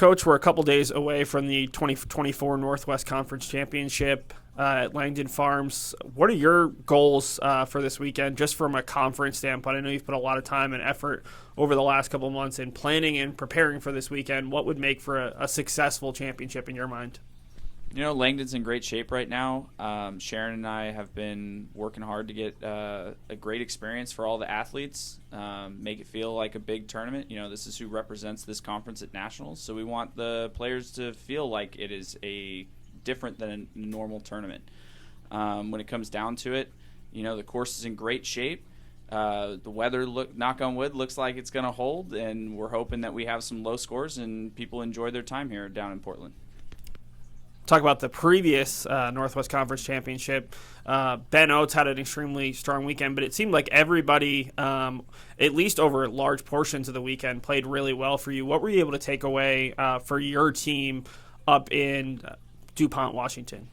Coach, we're a couple days away from the 2024 Northwest Conference Championship at Langdon Farms. What are your goals for this weekend, just from a conference standpoint? I know you've put a lot of time and effort over the last couple of months in planning and preparing for this weekend. What would make for a successful championship in your mind? You know, Langdon's in great shape right now. Sharon and I have been working hard to get a great experience for all the athletes, make it feel like a big tournament. You know, this is who represents this conference at Nationals, so we want the players to feel like it is a different than a normal tournament. When it comes down to it, you know, the course is in great shape. The weather, knock on wood, looks like it's going to hold, and we're hoping that we have some low scores and people enjoy their time here down in Portland. Talk about the previous Northwest Conference Championship. Ben Oates had an extremely strong weekend, but it seemed like everybody, at least over large portions of the weekend, played really well for you. What were you able to take away for your team up in DuPont, Washington?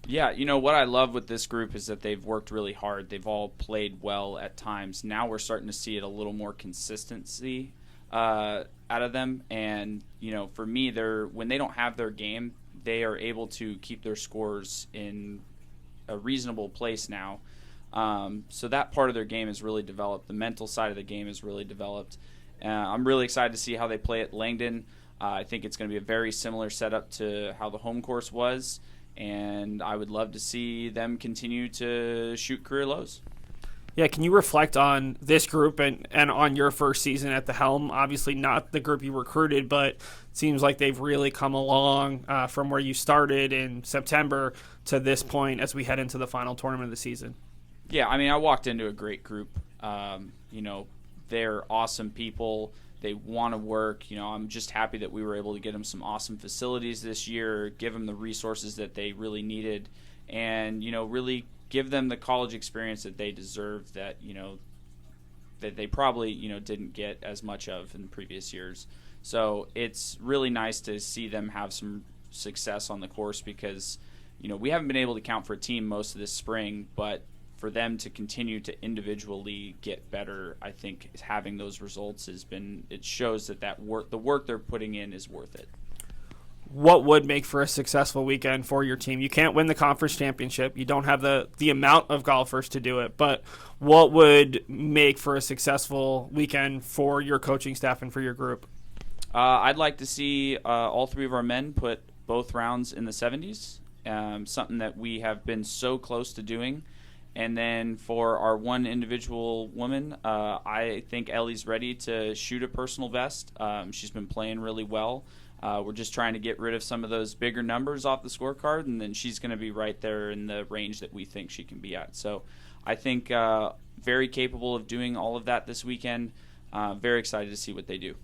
Yeah, you know, what I love with this group is that they've worked really hard. They've all played well at times. Now we're starting to see it a little more consistency out of them. And, you know, for me, when they don't have their game, they are able to keep their scores in a reasonable place now. So that part of their game is really developed. The mental side of the game is really developed. I'm really excited to see how they play at Langdon. I think it's going to be a very similar setup to how the home course was, and I would love to see them continue to shoot career lows. Yeah, can you reflect on this group and on your first season at the helm? Obviously not the group you recruited, but it seems like they've really come along from where you started in September to this point as we head into the final tournament of the season. Yeah, I mean, I walked into a great group. You know, they're awesome people. They want to work. You know, I'm just happy that we were able to get them some awesome facilities this year, give them the resources that they really needed, and, you know, really give them the college experience that they deserve, that, you know, that they probably, you know, didn't get as much of in previous years. So it's really nice to see them have some success on the course because, you know, we haven't been able to count for a team most of this spring, but for them to continue to individually get better, I think having those results it shows that the work they're putting in is worth it. What would make for a successful weekend for your team? You can't win the conference championship. You don't have the amount of golfers to do it. But what would make for a successful weekend for your coaching staff and for your group? I'd like to see all three of our men put both rounds in the 70s, something that we have been so close to doing. And then for our one individual woman, I think Ellie's ready to shoot a personal best. She's been playing really well. We're just trying to get rid of some of those bigger numbers off the scorecard, and then she's going to be right there in the range that we think she can be at. So I think very capable of doing all of that this weekend. Very excited to see what they do.